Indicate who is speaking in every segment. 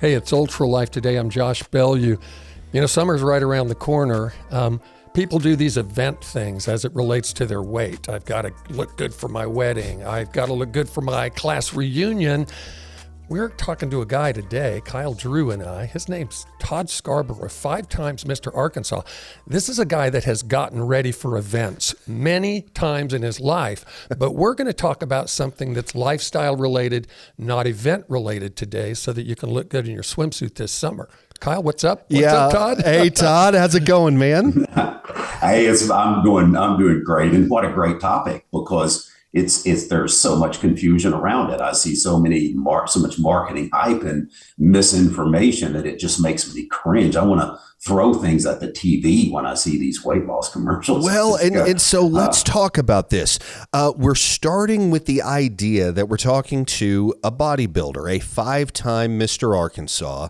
Speaker 1: Hey, it's Ultra Life today. I'm Josh Bellew. You know, summer's right around the corner. People do these event things as it relates to their weight. I've got to look good for my wedding. I've got to look good for my class reunion. We're talking to a guy today, Kyle Drew and I. His name's Todd Scarborough, 5 times Mr. Arkansas. This is a guy that has gotten ready for events many times in his life, but we're going to talk about something that's lifestyle related, not event related today, so that you can look good in your swimsuit this summer. Kyle, what's up? What's up, Todd?
Speaker 2: Hey, Todd, how's it going, man?
Speaker 3: Hey, I'm doing great, and what a great topic, because it's there's so much confusion around it. I see so much marketing hype and misinformation that it just makes me cringe. I want to throw things at the TV when I see these weight loss commercials.
Speaker 2: Well, and so let's talk about this. We're starting with the idea that we're talking to a bodybuilder, a 5-time Mr. Arkansas,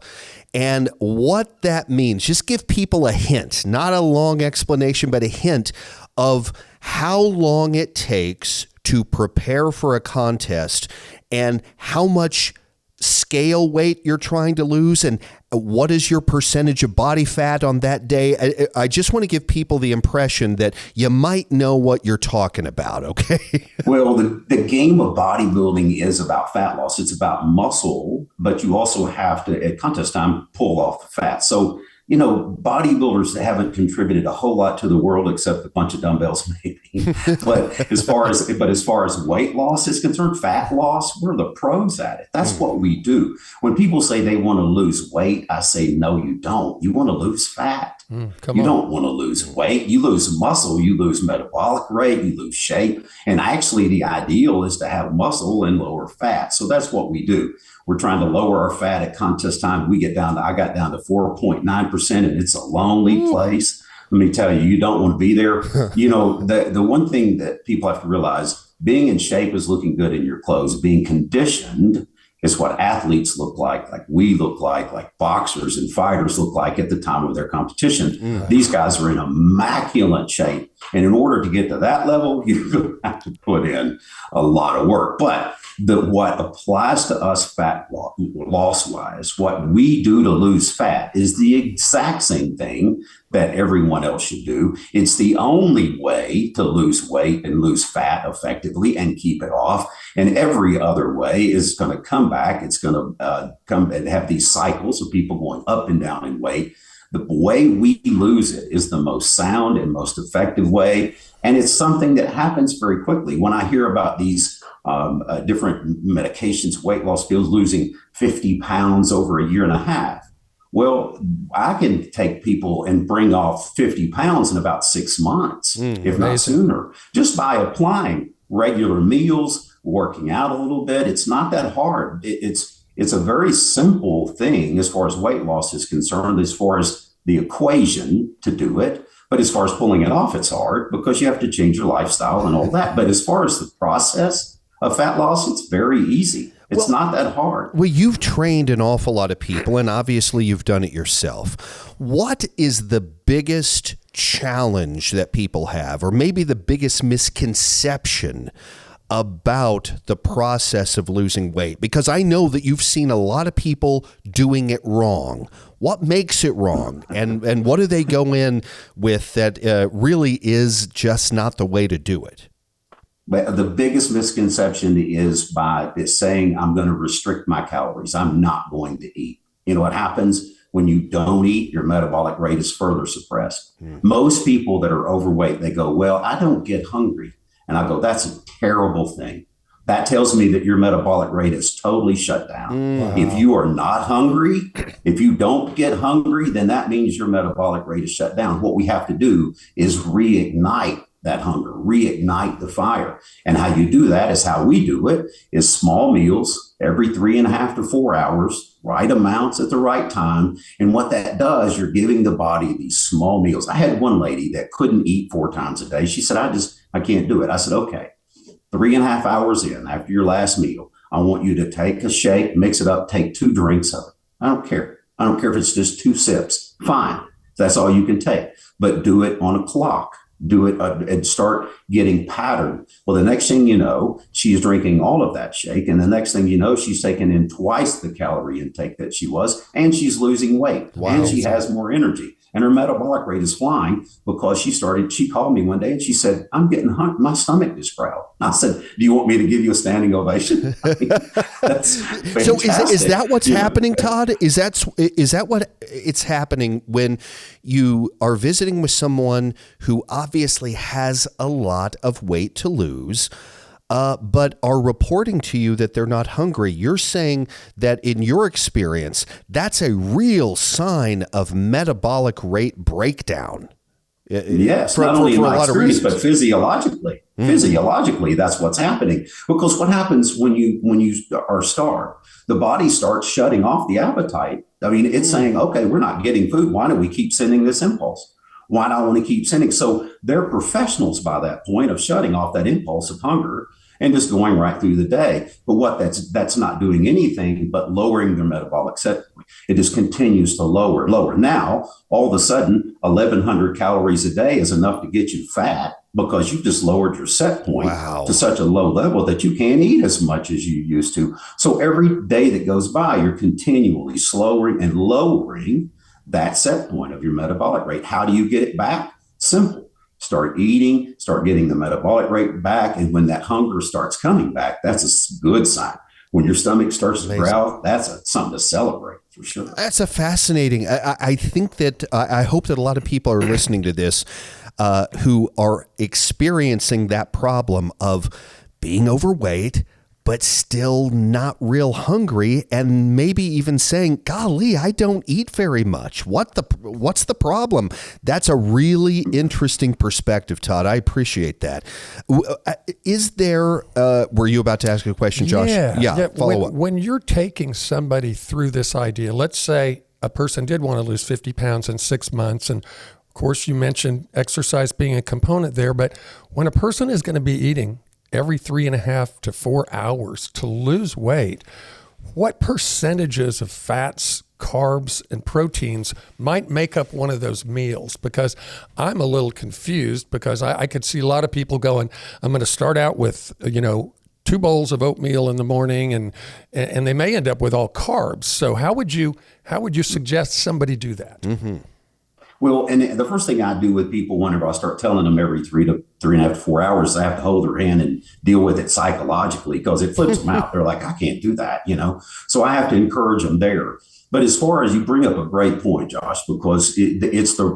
Speaker 2: and what that means. Just give people a hint, not a long explanation, but a hint of how long it takes to prepare for a contest and how much scale weight you're trying to lose and what is your percentage of body fat on that day. I just want to give people the impression that you might know what you're talking about, okay?
Speaker 3: Well, the game of bodybuilding is about fat loss. It's about muscle, but you also have to, at contest time, pull off the fat. So, you know, bodybuilders haven't contributed a whole lot to the world except a bunch of dumbbells, maybe. But as far as weight loss is concerned, fat loss, we're the pros at it. That's what we do. When people say they want to lose weight, I say, no, you don't. You want to lose fat. You don't want to lose weight. You lose muscle, you lose metabolic rate, you lose shape. And actually, the ideal is to have muscle and lower fat. So that's what we do. We're trying to lower our fat at contest time. I got down to 4.9%, and it's a lonely place. Let me tell you, you don't want to be there. You know, the one thing that people have to realize, being in shape is looking good in your clothes. Being conditioned is what athletes look like we look like boxers and fighters look like at the time of their competition. These guys are in immaculate shape. And in order to get to that level, you have to put in a lot of work. But what applies to us fat loss wise, what we do to lose fat is the exact same thing that everyone else should do. It's the only way to lose weight and lose fat effectively and keep it off. And every other way is going to come back. It's going to come and have these cycles of people going up and down in weight. The way we lose it is the most sound and most effective way. And it's something that happens very quickly. When I hear about these different medications, weight loss pills, losing 50 pounds over a year and a half. Well, I can take people and bring off 50 pounds in about 6 months, if not sooner, just by applying regular meals, working out a little bit. It's not that hard. It's a very simple thing as far as weight loss is concerned, as far as the equation to do it. But as far as pulling it off, it's hard because you have to change your lifestyle and all that. But as far as the process of fat loss, it's very easy. It's not that hard.
Speaker 2: Well, you've trained an awful lot of people, and obviously you've done it yourself. What is the biggest challenge that people have, or maybe the biggest misconception about the process of losing weight? Because I know that you've seen a lot of people doing it wrong. What makes it wrong? And what do they go in with that really is just not the way to do it?
Speaker 3: But the biggest misconception is saying, I'm going to restrict my calories. I'm not going to eat. You know what happens when you don't eat? Your metabolic rate is further suppressed. Most people that are overweight, they go, well, I don't get hungry. And I go, that's a terrible thing. That tells me that your metabolic rate is totally shut down. Wow. If you are not hungry, if you don't get hungry, then that means your metabolic rate is shut down. What we have to do is reignite that hunger, reignite the fire. And how you do that is how we do it, is small meals every 3.5 to 4 hours, right amounts at the right time. And what that does, you're giving the body these small meals. I had one lady that couldn't eat 4 times a day. She said, I can't do it. I said, okay, 3.5 hours in after your last meal, I want you to take a shake, mix it up, take 2 drinks of it. I don't care. I don't care if it's just 2 sips. Fine. That's all you can take. But do it on a clock. do it and start getting patterned. Well, the next thing you know, she's drinking all of that shake. And the next thing you know, she's taking in twice the calorie intake that she was, and she's losing weight.
Speaker 2: Wow.
Speaker 3: And she has more energy. And her metabolic rate is flying because she called me one day and she said, I'm getting hungry. My stomach is growled. I said, do you want me to give you a standing ovation? I mean, that's fantastic.
Speaker 2: So is that what's happening, Todd? Is that what it's happening when you are visiting with someone who obviously has a lot of weight to lose, but are reporting to you that they're not hungry? You're saying that in your experience, that's a real sign of metabolic rate breakdown.
Speaker 3: Yes, not only in my experience, but physiologically. Physiologically, that's what's happening. Because what happens when you are starved? The body starts shutting off the appetite. I mean, it's saying, okay, we're not getting food. Why do we keep sending this impulse? Why do I want to keep sending? So they're professionals by that point of shutting off that impulse of hunger and just going right through the day. But what that's not doing anything but lowering their metabolic set point. It just continues to lower. Now, all of a sudden, 1,100 calories a day is enough to get you fat because you've just lowered your set point to such a low level that you can't eat as much as you used to. So every day that goes by, you're continually slowing and lowering that set point of your metabolic rate. How do you get it back? Simple. Start eating, start getting the metabolic rate back. And when that hunger starts coming back, that's a good sign. When your stomach starts to growl, that's something to celebrate for sure.
Speaker 2: That's a fascinating. I think that I hope that a lot of people are listening to this who are experiencing that problem of being overweight, but still not real hungry, and maybe even saying, golly, I don't eat very much. What's the problem? That's a really interesting perspective, Todd. I appreciate that. Is there, were you about to ask a question, Josh?
Speaker 1: Yeah.
Speaker 2: Follow up.
Speaker 1: When you're taking somebody through this idea, let's say a person did want to lose 50 pounds in 6 months, and of course you mentioned exercise being a component there, but when a person is going to be eating every 3.5 to 4 hours to lose weight, what percentages of fats, carbs, and proteins might make up one of those meals? Because I'm a little confused, because I could see a lot of people going, I'm going to start out with, 2 bowls of oatmeal in the morning, and they may end up with all carbs. So how would you suggest somebody do that?
Speaker 2: Mm-hmm.
Speaker 3: Well, and the first thing I do with people whenever I start telling them every 3.5 to 4 hours, I have to hold their hand and deal with it psychologically, because it flips them out. They're like, I can't do that, So I have to encourage them there. But as far as you bring up a great point, Josh, because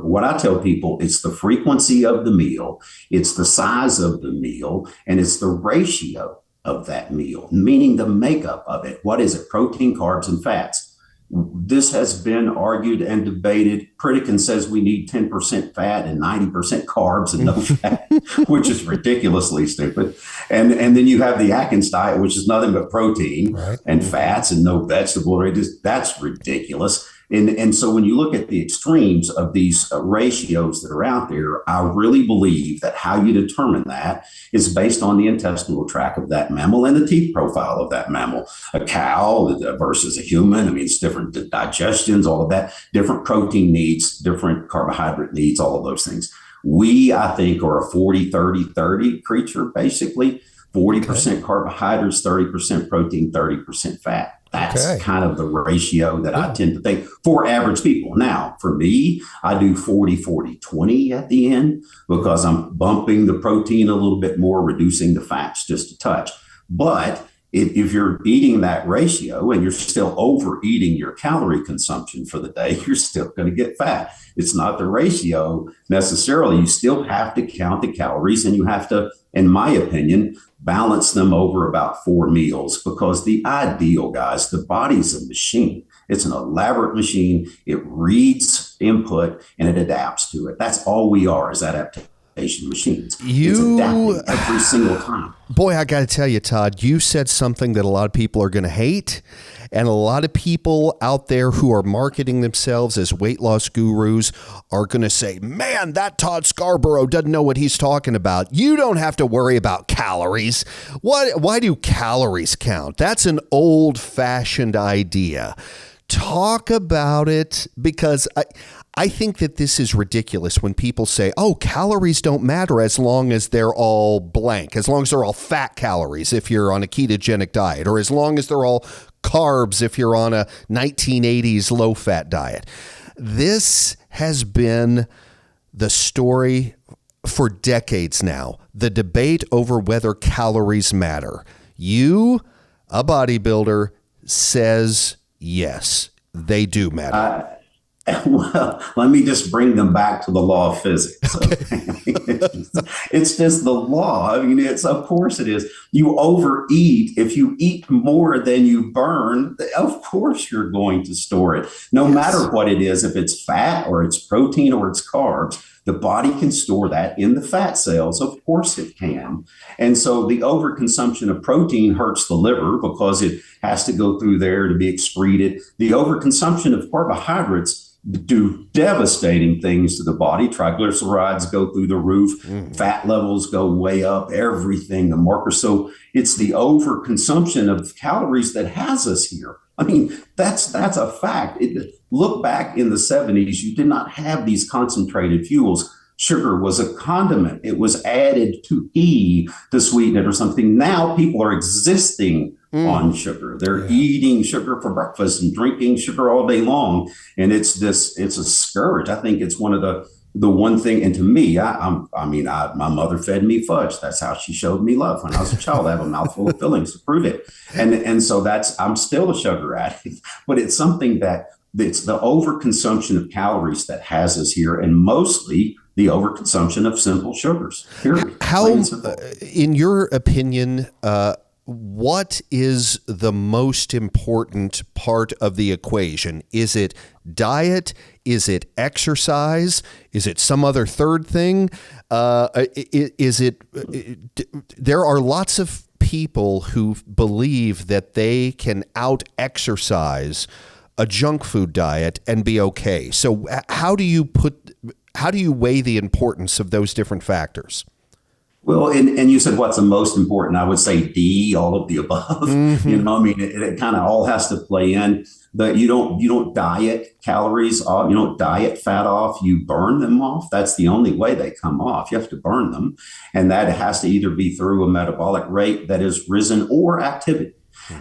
Speaker 3: what I tell people, it's the frequency of the meal, it's the size of the meal, and it's the ratio of that meal, meaning the makeup of it. What is it? Protein, carbs, and fats. This has been argued and debated. Pritikin says we need 10% fat and 90% carbs and no fat, which is ridiculously stupid. And then you have the Atkins diet, which is nothing but protein and fats and no vegetable. That's ridiculous. And so when you look at the extremes of these ratios that are out there, I really believe that how you determine that is based on the intestinal tract of that mammal and the teeth profile of that mammal. A cow versus a human, it's different digestions, all of that, different protein needs, different carbohydrate needs, all of those things. We, I think, are a 40-30-30 creature, basically. 40% carbohydrates, 30% protein, 30% fat. That's kind of the ratio that I tend to think for average people. Now, for me, I do 40-40-20 at the end, because I'm bumping the protein a little bit more, reducing the fats just a touch. But if you're eating that ratio and you're still overeating your calorie consumption for the day, you're still going to get fat. It's not the ratio necessarily. You still have to count the calories, and you have to, in my opinion, balance them over about 4 meals, because the ideal, guys, the body's a machine. It's an elaborate machine. It reads input and it adapts to it. That's all we are, is adaptation machines. It's adapting every single time.
Speaker 2: Boy, I got to tell you, Todd, you said something that a lot of people are going to hate. And a lot of people out there who are marketing themselves as weight loss gurus are going to say, man, that Todd Scarborough doesn't know what he's talking about. You don't have to worry about calories. Why do calories count? That's an old-fashioned idea. Talk about it, because I think that this is ridiculous when people say, oh, calories don't matter as long as they're all blank, as long as they're all fat calories if you're on a ketogenic diet, or as long as they're all carbs if you're on a 1980s low-fat diet. This has been the story for decades now, the debate over whether calories matter. You, a bodybuilder, says yes, they do matter.
Speaker 3: Well, let me just bring them back to the law of physics. Okay? It's just the law. I mean, of course it is. You overeat. If you eat more than you burn, of course you're going to store it. No matter what it is, if it's fat or it's protein or it's carbs, the body can store that in the fat cells. Of course it can. And so the overconsumption of protein hurts the liver because it has to go through there to be excreted. The overconsumption of carbohydrates do devastating things to the body. Triglycerides go through the roof, fat levels go way up, everything, the markers. So it's the overconsumption of calories that has us here. I mean, that's a fact. Look back in the 70s, you did not have these concentrated fuels. Sugar was a condiment. It was added to to sweeten it or something. Now people are existing on sugar. They're eating sugar for breakfast and drinking sugar all day long. And it's a scourge. I think it's one of the one thing, and to me, my mother fed me fudge. That's how she showed me love when I was a child. I have a mouthful of fillings to prove it. And so I'm still a sugar addict, but it's something that it's the overconsumption of calories that has us here, and mostly the overconsumption of simple sugars. Period.
Speaker 2: How, in your opinion, what is the most important part of the equation? Is it diet? Is it exercise? Is it some other third thing? There are lots of people who believe that they can out-exercise a junk food diet and be okay. So how do you weigh the importance of those different factors?
Speaker 3: Well, and you said what's the most important? I would say D, all of the above. You know, I mean, it kind of all has to play in. That you don't diet calories off, you don't diet fat off, you burn them off. That's the only way they come off. You have to burn them. And that has to either be through a metabolic rate that is risen or activity.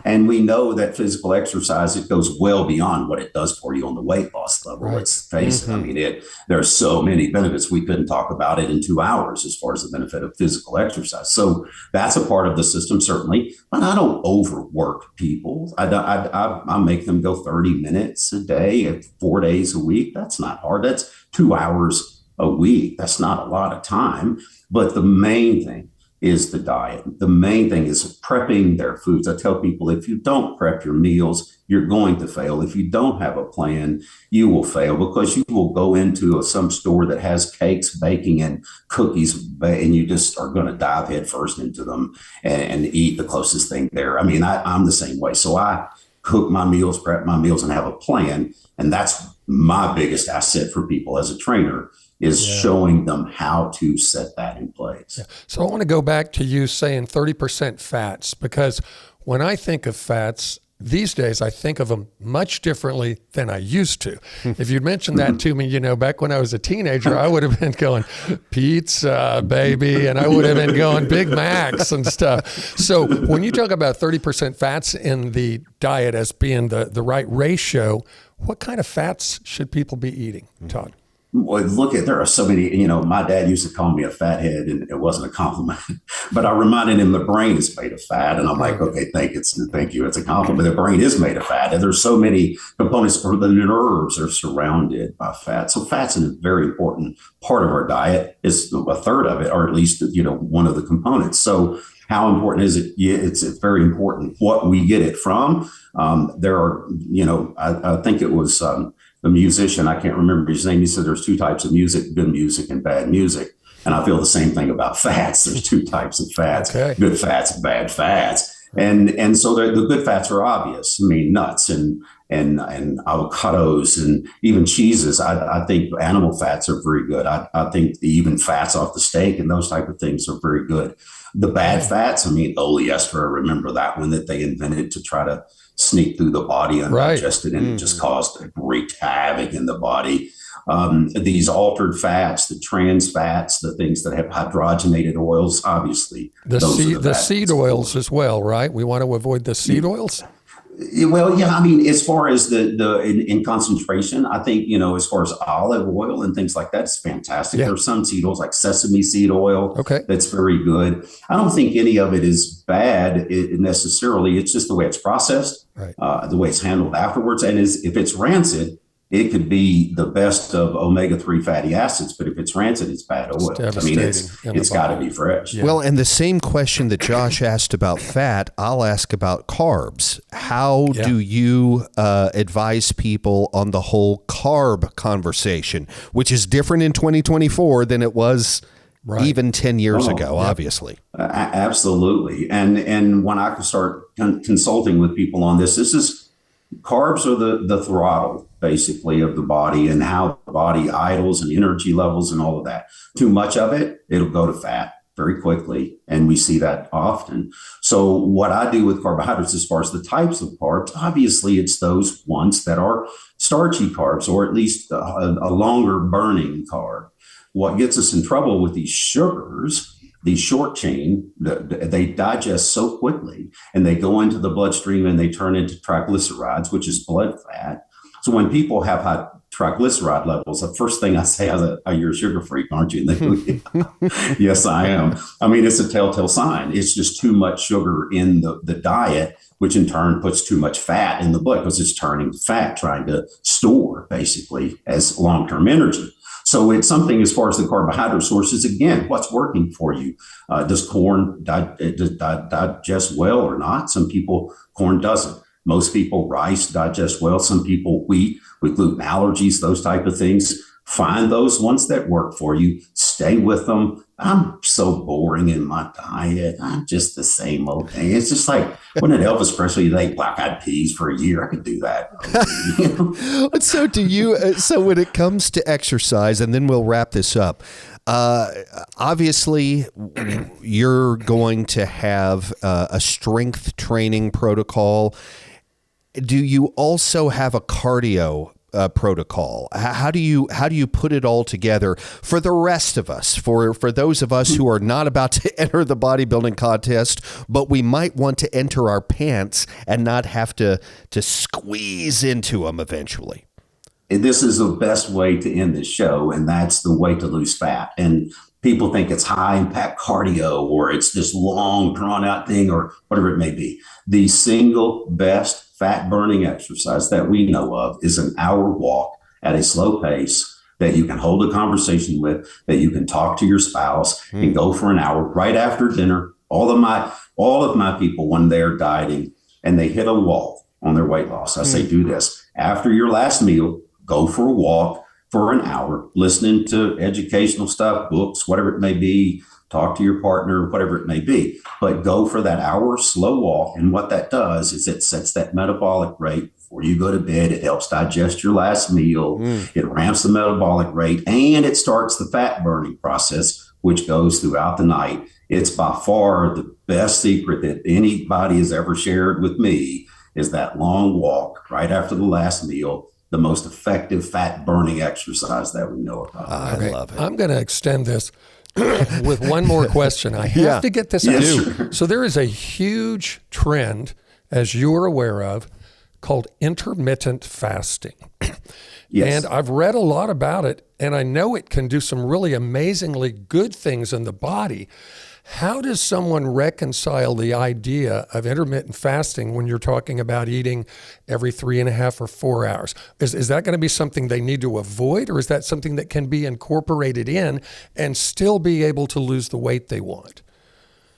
Speaker 3: And we know that physical exercise, it goes well beyond what it does for you on the weight loss level. Right. Let's face it. I mean, there are so many benefits. We couldn't talk about it in 2 hours as far as the benefit of physical exercise. So that's a part of the system, certainly. But I don't overwork people. I make them go 30 minutes a day, 4 days a week. That's not hard. That's 2 hours a week. That's not a lot of time. But the main thing is the diet. The main thing is prepping their foods. I tell people, if you don't prep your meals, you're going to fail. If you don't have a plan, you will fail, because you will go into some store that has cakes, baking, and cookies, and you just are going to dive headfirst into them and eat the closest thing there. I mean, I'm the same way. So I cook my meals, prep my meals, and have a plan. And that's my biggest asset for people as a trainer, is showing them how to set that in place.
Speaker 1: Yeah. So I want to go back to you saying 30% fats, because when I think of fats these days, I think of them much differently than I used to. If you'd mentioned that to me, back when I was a teenager, I would have been going, pizza, baby, and I would have been going Big Macs and stuff. So when you talk about 30% fats in the diet as being the right ratio, what kind of fats should people be eating, Todd?
Speaker 3: Well, there are so many, my dad used to call me a fathead, and it wasn't a compliment, but I reminded him the brain is made of fat. And I'm like, okay, thank you. It's a compliment. The brain is made of fat. And there's so many components, or the nerves are surrounded by fat. So fat's a very important part of our diet. Is a third of it, or at least, one of the components. So how important is it? Yeah, it's very important what we get it from. There are, I think it was, the musician, I can't remember his name, he said there's 2 types of music, good music and bad music. And I feel the same thing about fats. There's 2 types of fats, good fats and bad fats. And so the good fats are obvious. I mean, nuts and avocados and even cheeses. I think animal fats are very good. I think even fats off the steak and those type of things are very good. The bad fats, oleoester, I remember that one that they invented to try to sneak through the body undigested, and it just caused great havoc in the body. these altered fats, the trans fats, the things that have hydrogenated oils, obviously.
Speaker 1: The seed oils as well, right? We want to avoid the seed oils?
Speaker 3: Well, yeah, I mean, as far as in concentration, I think, as far as olive oil and things like that, it's fantastic.
Speaker 1: Yeah.
Speaker 3: There's some seed oils like sesame seed oil.
Speaker 1: Okay.
Speaker 3: That's very good. I don't think any of it is bad necessarily. It's just the way it's processed,
Speaker 1: right.
Speaker 3: The way it's handled afterwards. And if it's rancid, it could be the best of omega-3 fatty acids, but if it's rancid, it's bad oil. I mean, it's got to be fresh.
Speaker 2: Yeah. Well, and the same question that Josh asked about fat, I'll ask about carbs. How do you advise people on the whole carb conversation, which is different in 2024 than it was even 10 years ago, obviously?
Speaker 3: Absolutely. And when I start consulting with people on this is carbs are the throttle, basically, of the body and how the body idles and energy levels and all of that. Too much of it, it'll go to fat very quickly. And we see that often. So what I do with carbohydrates as far as the types of carbs, obviously it's those ones that are starchy carbs, or at least a longer burning carb. What gets us in trouble with these sugars, these short chain, they digest so quickly and they go into the bloodstream and they turn into triglycerides, which is blood fat. So when people have high triglyceride levels, the first thing I say is, you're a sugar freak, aren't you? And they go, yes, I am. I mean, it's a telltale sign. It's just too much sugar in the diet, which in turn puts too much fat in the blood because it's turning to fat, trying to store basically as long-term energy. So it's something as far as the carbohydrate sources, again, what's working for you? Does corn digest well or not? Some people, corn doesn't. Most people, rice digest well. Some people, wheat with gluten allergies, those type of things. Find those ones that work for you. Stay with them. I'm so boring in my diet. I'm just the same old thing. It's just like, when did Elvis Presley ate black-eyed peas for a year? I could do that.
Speaker 2: So do you? So when it comes to exercise, and then we'll wrap this up. Obviously, you're going to have a strength training protocol. Do you also have a cardio protocol? How do you put it all together for the rest of us, for those of us who are not about to enter the bodybuilding contest, but we might want to enter our pants and not have to squeeze into them eventually?
Speaker 3: This is the best way to end this show, and that's the way to lose fat. And people think it's high impact cardio, or it's this long drawn out thing, or whatever it may be. The single best fat burning exercise that we know of is an hour walk at a slow pace that you can hold a conversation with, that you can talk to your spouse and go for an hour right after dinner. All of my people, when they're dieting and they hit a wall on their weight loss, I say, do this after your last meal. Go for a walk for an hour, listening to educational stuff, books, whatever it may be, talk to your partner, whatever it may be, but go for that hour slow walk. And what that does is it sets that metabolic rate before you go to bed. It helps digest your last meal. It ramps the metabolic rate, and it starts the fat burning process, which goes throughout the night. It's by far the best secret that anybody has ever shared with me, is that long walk right after the last meal. The most effective fat burning exercise that we know about.
Speaker 2: I love it.
Speaker 1: I'm going to extend this with one more question. I have to get this out.
Speaker 3: Sure.
Speaker 1: So there is a huge trend, as you're aware of, called intermittent fasting.
Speaker 3: Yes.
Speaker 1: And I've read a lot about it, and I know it can do some really amazingly good things in the body. How does someone reconcile the idea of intermittent fasting when you're talking about eating every 3.5 or 4 hours? Is that going to be something they need to avoid, or is that something that can be incorporated in and still be able to lose the weight they want?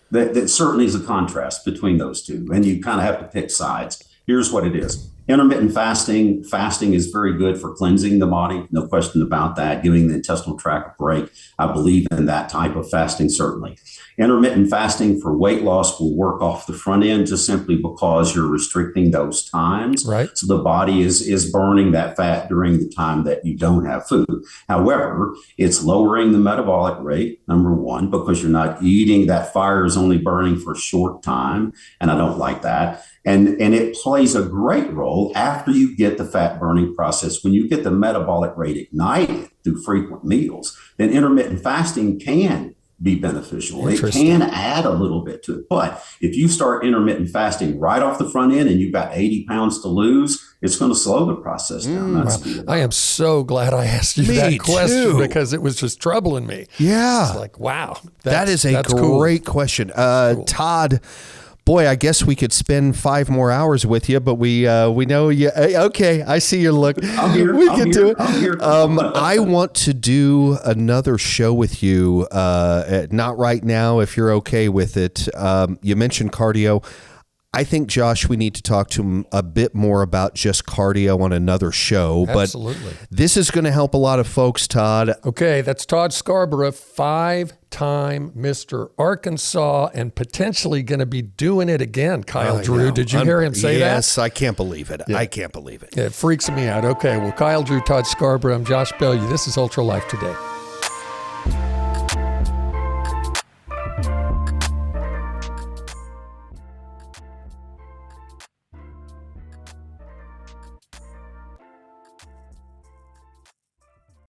Speaker 3: That certainly is a contrast between those two, and you kind of have to pick sides. Here's what it is. Intermittent fasting is very good for cleansing the body, no question about that, giving the intestinal tract a break. I believe in that type of fasting, certainly. Intermittent fasting for weight loss will work off the front end just simply because you're restricting those times.
Speaker 1: Right.
Speaker 3: So the body is burning that fat during the time that you don't have food. However, it's lowering the metabolic rate, number one, because you're not eating. That fire is only burning for a short time, and I don't like that. And it plays a great role goal after you get the fat burning process. When you get the metabolic rate ignited through frequent meals, then intermittent fasting can be beneficial. It can add a little bit to it. But if you start intermittent fasting right off the front end and you've got 80 pounds to lose, it's going to slow the process down.
Speaker 1: I am so glad I asked you that question because it was just troubling me.
Speaker 2: Yeah.
Speaker 1: It's like, wow.
Speaker 2: That is a great question. Cool. Todd, boy, I guess we could spend 5 more hours with you, but we know you. Okay, I see your look. We can do it. I want to do another show with you. Not right now, if you're okay with it. You mentioned cardio. I think, Josh, we need to talk to him a bit more about just cardio on another show.
Speaker 1: Absolutely.
Speaker 2: But this is going to help a lot of folks, Todd.
Speaker 1: Okay, that's Todd Scarborough, 5-time Mr. Arkansas, and potentially going to be doing it again, Kyle Drew. Did you hear him say that?
Speaker 2: Yes, I can't believe it. Yeah. I can't believe it.
Speaker 1: It freaks me out. Okay, well, Kyle Drew, Todd Scarborough, I'm Josh Bellew. This is Ultra Life Today.